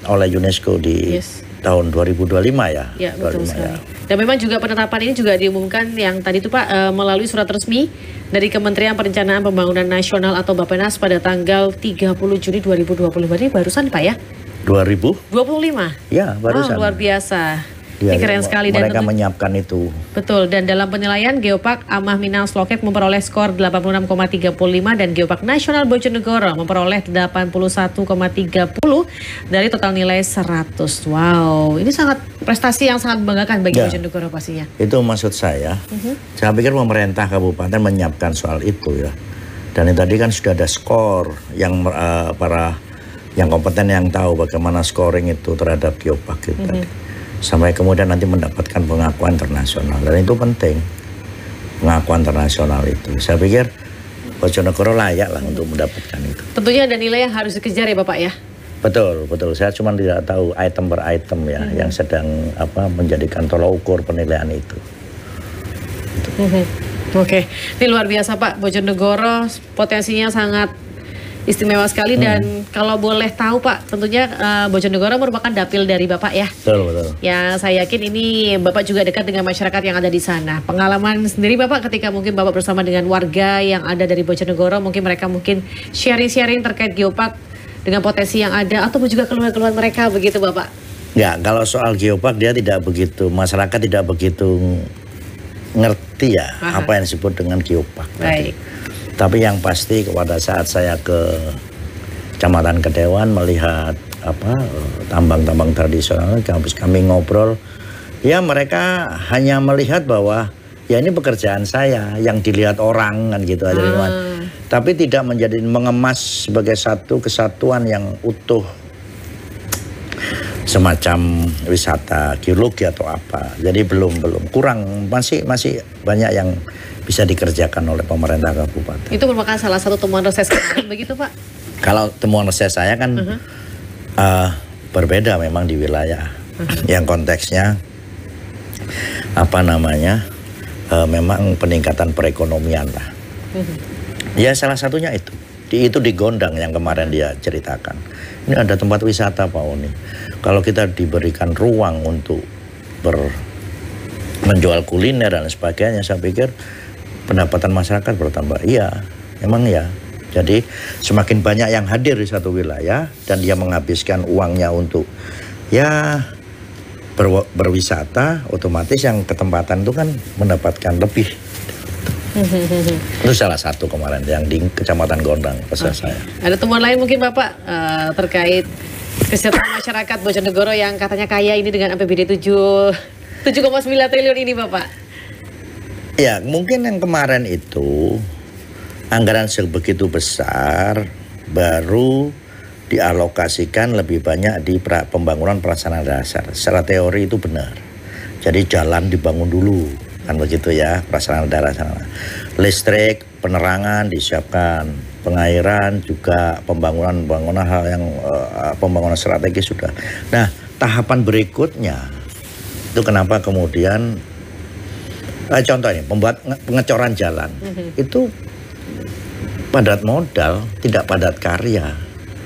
oleh UNESCO di tahun 2025 ya. Ya, betul sekali. Dan memang juga penetapan ini juga diumumkan yang tadi itu Pak melalui surat resmi dari Kementerian Perencanaan Pembangunan Nasional atau Bappenas pada tanggal 30 Juni 2020. Berarti barusan Pak ya? 2025? Ya, barusan. Luar biasa. Ya, ini keren sekali. Mereka dan menyiapkan itu. Betul, dan dalam penilaian Geopark Amah Minang Slokek memperoleh skor 86,35 dan Geopark Nasional Bojonegoro memperoleh 81,30 dari total nilai 100. Wow, ini sangat prestasi yang sangat membanggakan bagi Bojonegoro pastinya. Itu maksud saya. Saya pikir pemerintah kabupaten menyiapkan soal itu ya. Dan tadi kan sudah ada skor yang para yang kompeten yang tahu bagaimana scoring itu terhadap geopark itu tadi. Sampai kemudian nanti mendapatkan pengakuan internasional, dan itu penting, pengakuan internasional itu. Saya pikir Bojonegoro layak lah untuk mendapatkan itu. Tentunya ada nilai yang harus dikejar ya Bapak ya? Betul, betul. Saya cuma tidak tahu item per item ya yang sedang menjadikan tolak ukur penilaian itu. Oke, ini luar biasa Pak. Bojonegoro potensinya sangat Istimewa sekali dan kalau boleh tahu Pak, tentunya Bojonegoro merupakan dapil dari Bapak ya. Betul. Ya saya yakin ini Bapak juga dekat dengan masyarakat yang ada di sana. Pengalaman sendiri Bapak ketika mungkin Bapak bersama dengan warga yang ada dari Bojonegoro, mungkin mereka sharing-sharing terkait geopark dengan potensi yang ada atau juga keluhan-keluhan mereka begitu Bapak? Ya, kalau soal geopark dia tidak begitu, masyarakat tidak begitu ngerti ya apa yang disebut dengan geopark. Baik. Tapi yang pasti pada saat saya ke Kecamatan Kedewan melihat tambang-tambang tradisional, kami ngobrol, ya mereka hanya melihat bahwa ya ini pekerjaan saya yang dilihat orang kan gitu aja. Tapi tidak mengemas sebagai satu kesatuan yang utuh semacam wisata geologi atau apa. Jadi belum kurang, masih banyak yang bisa dikerjakan oleh pemerintah kabupaten. Itu merupakan salah satu temuan reses begitu Pak? Kalau temuan reses saya kan berbeda memang di wilayah yang konteksnya memang peningkatan perekonomian lah. Ya salah satunya itu di Gondang yang kemarin dia ceritakan. Ini ada tempat wisata Pak Oni. Kalau kita diberikan ruang untuk menjual kuliner dan sebagainya, saya pikir pendapatan masyarakat bertambah. Iya, memang ya. Jadi semakin banyak yang hadir di satu wilayah dan dia menghabiskan uangnya untuk berwisata, otomatis yang ketempatan itu kan mendapatkan lebih. Itu salah satu kemarin yang di Kecamatan Gondang pesan saya. Ada temuan lain mungkin Bapak terkait kesejahteraan masyarakat Bojonegoro yang katanya kaya ini dengan APBD 7,9 triliun ini Bapak? Ya mungkin yang kemarin itu anggaran sebegitu besar baru dialokasikan lebih banyak di pembangunan prasarana dasar. Secara teori itu benar. Jadi jalan dibangun dulu. Kan begitu ya, prasarana dasar. Listrik, penerangan disiapkan, pengairan juga pembangunan hal yang pembangunan strategis sudah. Nah, tahapan berikutnya itu kenapa kemudian contoh ini pembuat pengecoran jalan itu padat modal, tidak padat karya.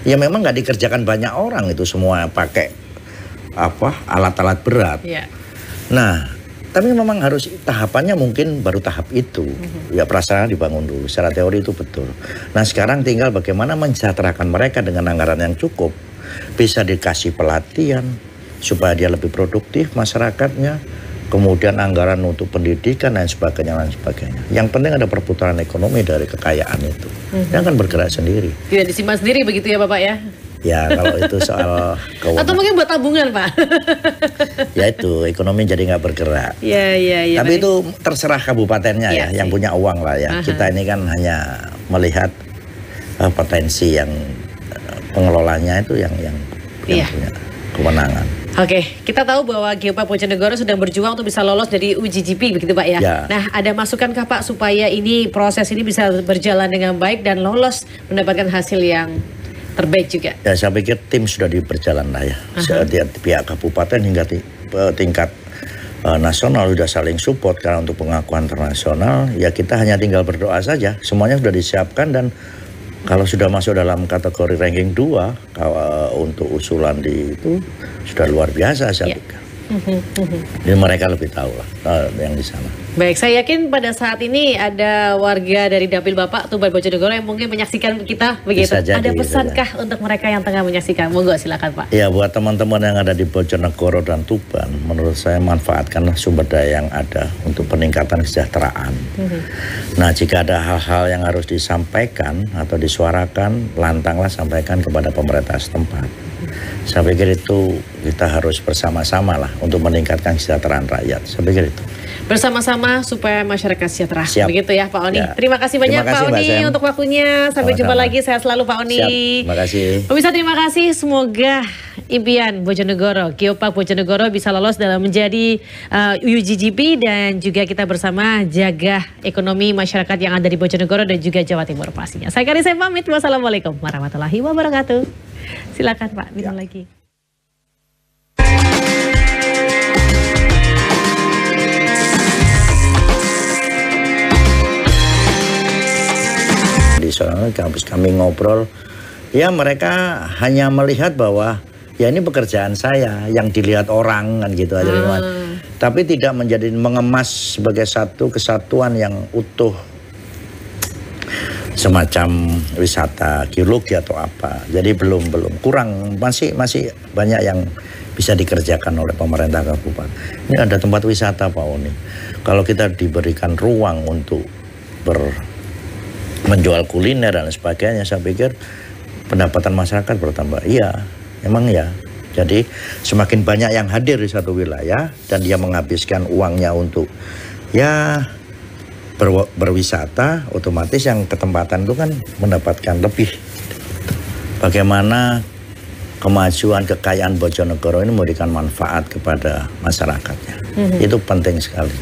Ya memang nggak dikerjakan banyak orang itu semua pakai alat-alat berat. Yeah. Nah, tapi memang harus tahapannya mungkin baru tahap itu. Ya prasarana dibangun dulu, secara teori itu betul. Nah sekarang tinggal bagaimana mensejahterakan mereka dengan anggaran yang cukup. Bisa dikasih pelatihan supaya dia lebih produktif masyarakatnya. Kemudian anggaran untuk pendidikan dan sebagainya. Yang penting ada perputaran ekonomi dari kekayaan itu. Dia akan bergerak sendiri. Tidak disimpan sendiri begitu ya Bapak ya? Ya kalau itu soal keuangan. Atau mungkin buat tabungan Pak? Ya itu ekonomi jadi nggak bergerak. Iya. Tapi itu terserah kabupatennya ya yang punya uang lah ya. Kita ini kan hanya melihat potensi yang pengelolanya itu yang punya kewenangan. Oke, kita tahu bahwa Geopark Bojonegoro sedang berjuang untuk bisa lolos dari uji GP begitu Pak ya? Nah, ada masukankah Pak supaya proses ini bisa berjalan dengan baik dan lolos mendapatkan hasil yang terbaik juga? Ya, saya pikir tim sudah berjalan lah ya. Pihak kabupaten hingga tingkat nasional sudah saling support karena untuk pengakuan internasional. Ya kita hanya tinggal berdoa saja. Semuanya sudah disiapkan dan kalau sudah masuk dalam kategori ranking 2 untuk usulan itu sudah luar biasa saya pikir. Jadi mereka lebih tahu lah yang di sana. Baik, saya yakin pada saat ini ada warga dari Dapil Bapak Tuban Bojonegoro yang mungkin menyaksikan kita begitu. Ada pesankah untuk mereka yang tengah menyaksikan? Monggo silakan Pak. Ya buat teman-teman yang ada di Bojonegoro dan Tuban, menurut saya manfaatkanlah sumber daya yang ada untuk peningkatan kesejahteraan. Nah jika ada hal-hal yang harus disampaikan atau disuarakan, lantanglah sampaikan kepada pemerintah setempat. Saya pikir itu kita harus bersama-sama lah untuk meningkatkan kesejahteraan rakyat. Saya pikir itu. Bersama-sama supaya masyarakat sejahtera. Siap. Begitu ya Pak Oni. Ya. Terima kasih banyak Pak Oni untuk waktunya. Sampai jumpa lagi. Sehat selalu Pak Oni. Siap. Terima kasih. Pemirsa terima kasih. Semoga impian Bojonegoro, Geopark Bojonegoro bisa lolos dalam menjadi UGGP dan juga kita bersama jaga ekonomi masyarakat yang ada di Bojonegoro dan juga Jawa Timur pastinya. Saya Karissa pamit. Wassalamualaikum warahmatullahi wabarakatuh. Silakan Pak, minum lagi. tradisional, habis kami ngobrol, ya mereka hanya melihat bahwa ya ini pekerjaan saya yang dilihat orang kan gitu aja. Tapi tidak mengemas sebagai satu kesatuan yang utuh, semacam wisata geologi atau apa. Jadi belum kurang, masih banyak yang bisa dikerjakan oleh pemerintah kabupaten. Ini ada tempat wisata Pak Oni. Kalau kita diberikan ruang untuk menjual kuliner dan sebagainya, saya pikir pendapatan masyarakat bertambah. Iya, emang ya. Jadi semakin banyak yang hadir di satu wilayah dan dia menghabiskan uangnya untuk ya berwisata, otomatis yang ketempatan itu kan mendapatkan lebih. Bagaimana kemajuan kekayaan Bojonegoro ini memberikan manfaat kepada masyarakatnya. Itu penting sekali.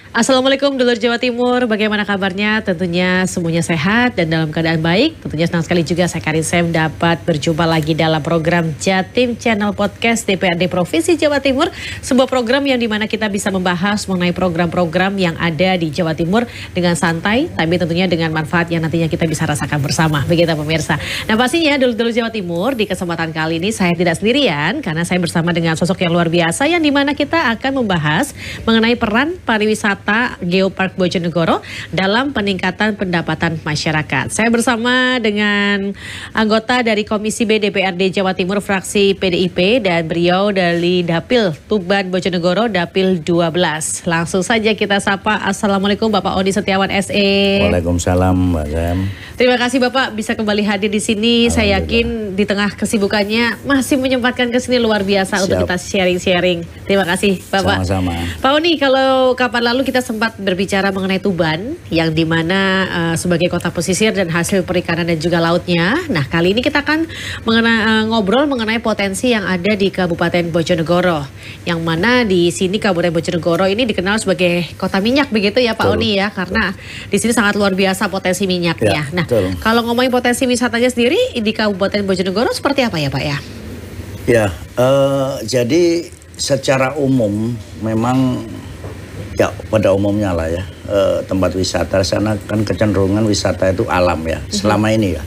Assalamualaikum dulur Jawa Timur, bagaimana kabarnya? Tentunya semuanya sehat dan dalam keadaan baik. Tentunya senang sekali juga saya Karin Sem dapat berjumpa lagi dalam program Jatim Channel Podcast DPRD Provinsi Jawa Timur. Sebuah program yang dimana kita bisa membahas mengenai program-program yang ada di Jawa Timur dengan santai, tapi tentunya dengan manfaat yang nantinya kita bisa rasakan bersama. Begitu pemirsa. Nah pastinya dulur Jawa Timur di kesempatan kali ini saya tidak sendirian karena saya bersama dengan sosok yang luar biasa yang dimana kita akan membahas mengenai peran pariwisata Geopark Bojonegoro dalam peningkatan pendapatan masyarakat. Saya bersama dengan anggota dari Komisi B DPRD Jawa Timur fraksi PDIP dan beliau dari Dapil Tuban Bojonegoro Dapil 12. Langsung saja kita sapa. Assalamualaikum Bapak Odi Setiawan SE. Waalaikumsalam Mbak Sam. Terima kasih Bapak bisa kembali hadir di sini. Saya yakin di tengah kesibukannya masih menyempatkan ke sini luar biasa untuk kita sharing-sharing. Terima kasih Bapak. Sama-sama. Pak Oni, kalau kapan lalu kita sempat berbicara mengenai Tuban yang dimana sebagai kota pesisir dan hasil perikanan dan juga lautnya. Nah kali ini kita akan ngobrol mengenai potensi yang ada di Kabupaten Bojonegoro, yang mana di sini Kabupaten Bojonegoro ini dikenal sebagai kota minyak begitu ya Pak Oni ya, karena di sini sangat luar biasa potensi minyaknya. Nah kalau ngomongin potensi wisatanya sendiri di Kabupaten Bojonegoro seperti apa ya Pak ya? Ya jadi secara umum memang ya pada umumnya lah ya, tempat wisata sana kan kecenderungan wisata itu alam ya, selama ini ya.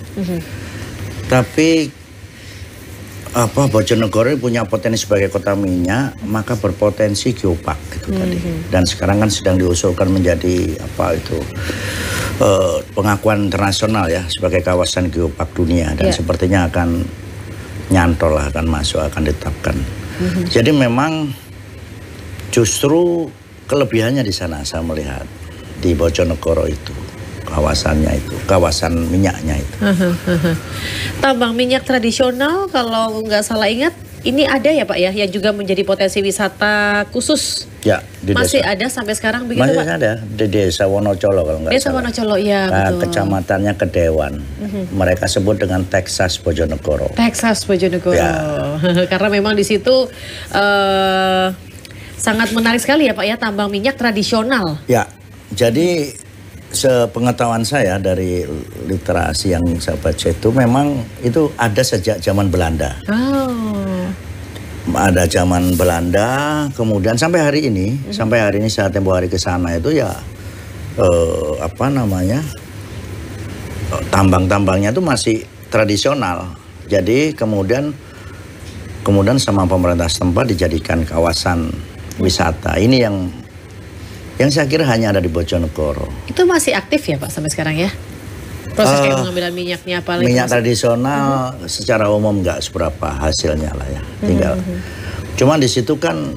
Tapi Bojonegoro ini punya potensi sebagai kota minyak, maka berpotensi geopark gitu tadi. Dan sekarang kan sedang diusulkan menjadi pengakuan internasional ya sebagai kawasan geopark dunia dan sepertinya akan nyantol lah, akan masuk, akan ditetapkan. Jadi memang justru kelebihannya di sana saya melihat di Bojonegoro itu kawasannya itu, kawasan minyaknya itu. Tambang minyak tradisional kalau nggak salah ingat ini ada ya Pak ya, yang juga menjadi potensi wisata khusus. Ya, di masih desa. Ada sampai sekarang begitu masih Pak? Masih ada di Desa Wonocolo kalau nggak salah. Desa Wonocolo ya betul. Kecamatannya Kedewan. Mereka sebut dengan Texas Bojonegoro. Texas Bojonegoro. Ya. Karena memang di situ sangat menarik sekali ya Pak ya, tambang minyak tradisional. Ya, jadi sepengetahuan saya dari literasi yang saya baca itu memang itu ada sejak zaman Belanda. Ada zaman Belanda, kemudian sampai hari ini saya tempoh hari ke sana itu ya tambang-tambangnya itu masih tradisional. Jadi kemudian sama pemerintah setempat dijadikan kawasan wisata. Ini yang saya kira hanya ada di Bojonegoro. Itu masih aktif ya Pak sampai sekarang ya? Proses kayak pengambilan minyaknya paling minyak tradisional secara umum nggak seberapa hasilnya lah ya, tinggal. Cuman di situ kan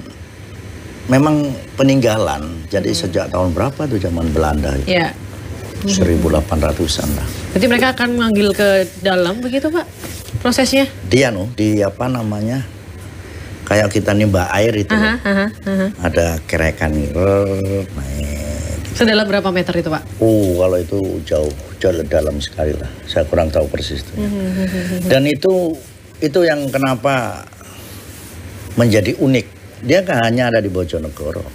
memang peninggalan. Jadi sejak tahun berapa tuh zaman Belanda itu? Ya. 1800-an lah. Jadi mereka akan manggil ke dalam begitu Pak prosesnya? Dia kayak kita nimba air itu. Ada kerekan naik. Sedalam berapa meter itu Pak? Kalau itu jauh dalam sekali lah. Saya kurang tahu persis itu. Dan itu yang kenapa menjadi unik. Dia kan hanya ada di Bojonegoro.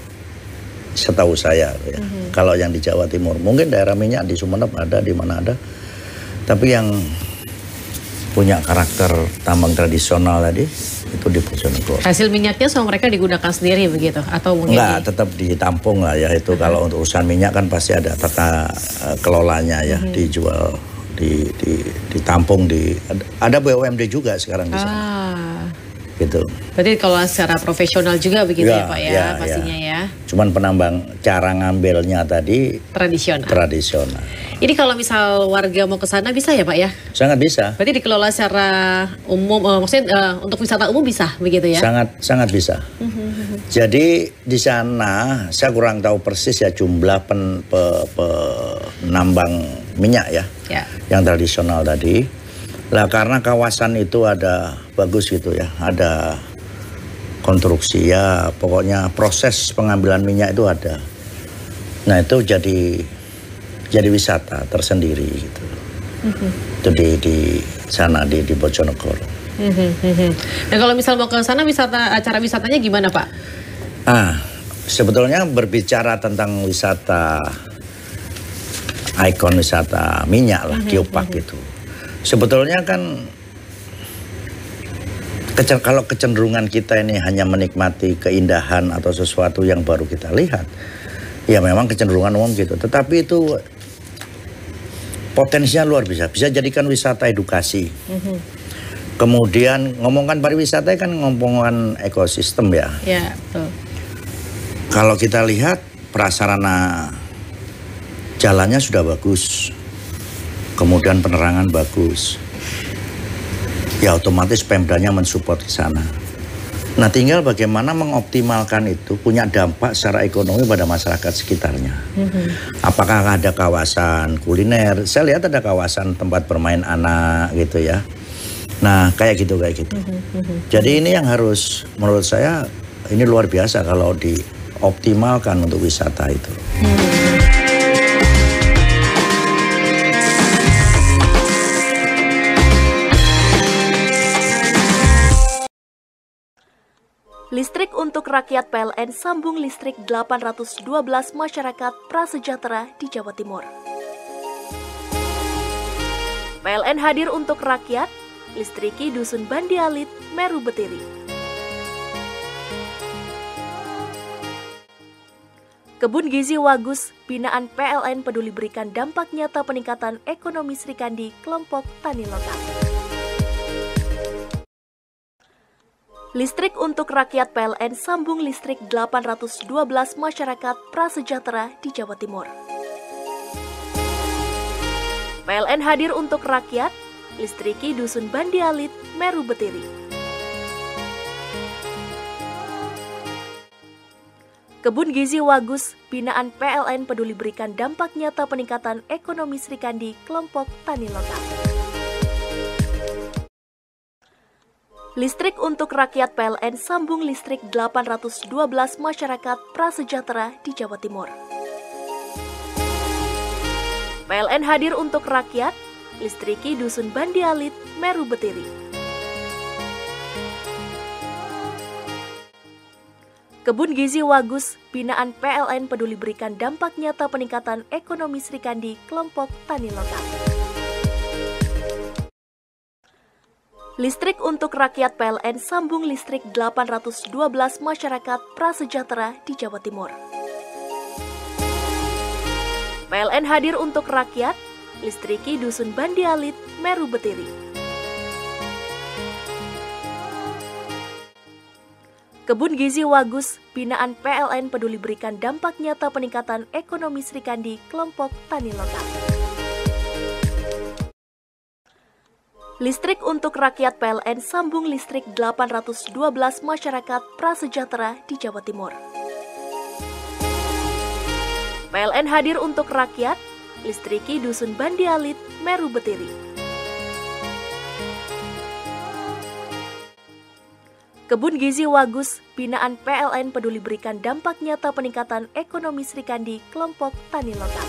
Setahu saya ya. Kalau yang di Jawa Timur, mungkin daerah minyak di Sumeneb ada, di mana ada. Tapi yang punya karakter tambang tradisional tadi itu di Bojonegoro. Hasil minyaknya sama mereka digunakan sendiri begitu atau mungkin? Enggak, tetap ditampung lah ya itu. Kalau untuk usaha minyak kan pasti ada tata kelolanya ya, dijual, ditampung ada BUMD juga sekarang di sana. Gitu. Berarti kalau secara profesional juga begitu ya Pak ya, pastinya ya. Cuman penambang cara ngambilnya tadi tradisional. Ini kalau misal warga mau ke sana bisa ya Pak ya? Sangat bisa. Berarti dikelola secara umum, maksudnya untuk wisata umum bisa begitu ya? Sangat bisa. Jadi di sana saya kurang tahu persis ya jumlah penambang minyak ya, yang tradisional tadi. Lah karena kawasan itu ada bagus gitu ya, ada konstruksi ya, pokoknya proses pengambilan minyak itu ada. Nah itu jadi wisata tersendiri gitu. Itu di sana di Bojonegoro. Nah kalau misal mau ke sana acara wisatanya gimana Pak? Sebetulnya berbicara tentang wisata ikon wisata minyak lah, Geopark itu. Sebetulnya kan kalau kecenderungan kita ini hanya menikmati keindahan atau sesuatu yang baru kita lihat, ya memang kecenderungan umum gitu. Tetapi itu potensinya luar biasa, bisa jadikan wisata edukasi. Kemudian ngomongkan pariwisata kan ngomongkan ekosistem ya. Ya, betul. Kalau kita lihat prasarana jalannya sudah bagus. Kemudian penerangan bagus, ya otomatis Pemdanya mensupport ke sana. Nah tinggal bagaimana mengoptimalkan itu punya dampak secara ekonomi pada masyarakat sekitarnya. Apakah ada kawasan kuliner? Saya lihat ada kawasan tempat bermain anak gitu ya. Nah kayak gitu. Jadi ini yang harus menurut saya ini luar biasa kalau dioptimalkan untuk wisata itu. Listrik untuk rakyat PLN sambung listrik 812 masyarakat prasejahtera di Jawa Timur. PLN hadir untuk rakyat, listriki Dusun Bandialit, Meru Betiri. Kebun Gizi Wagus, binaan PLN peduli berikan dampak nyata peningkatan ekonomi Srikandi kelompok tani lokal. Listrik untuk rakyat PLN sambung listrik 812 masyarakat prasejahtera di Jawa Timur. PLN hadir untuk rakyat, listriki Dusun Bandialit, Meru Betiri. Kebun Gizi Wagus, binaan PLN peduli berikan dampak nyata peningkatan ekonomi Srikandi kelompok tani lokal. Listrik untuk rakyat PLN sambung listrik 812 masyarakat prasejahtera di Jawa Timur. PLN hadir untuk rakyat, listriki Dusun Bandialit, Meru Betiri. Kebun Gizi Wagus, binaan PLN peduli berikan dampak nyata peningkatan ekonomi Srikandi kelompok tani lokal. Listrik untuk rakyat PLN sambung listrik 812 masyarakat prasejahtera di Jawa Timur. PLN hadir untuk rakyat, listriki Dusun Bandialit, Meru Betiri. Kebun Gizi Wagus, binaan PLN peduli berikan dampak nyata peningkatan ekonomi Srikandi kelompok tani lokal. Listrik untuk rakyat PLN sambung listrik 812 masyarakat prasejahtera di Jawa Timur. PLN hadir untuk rakyat, listriki Dusun Bandialit, Meru Betiri. Kebun Gizi Wagus, binaan PLN peduli berikan dampak nyata peningkatan ekonomi Srikandi kelompok tani lokal.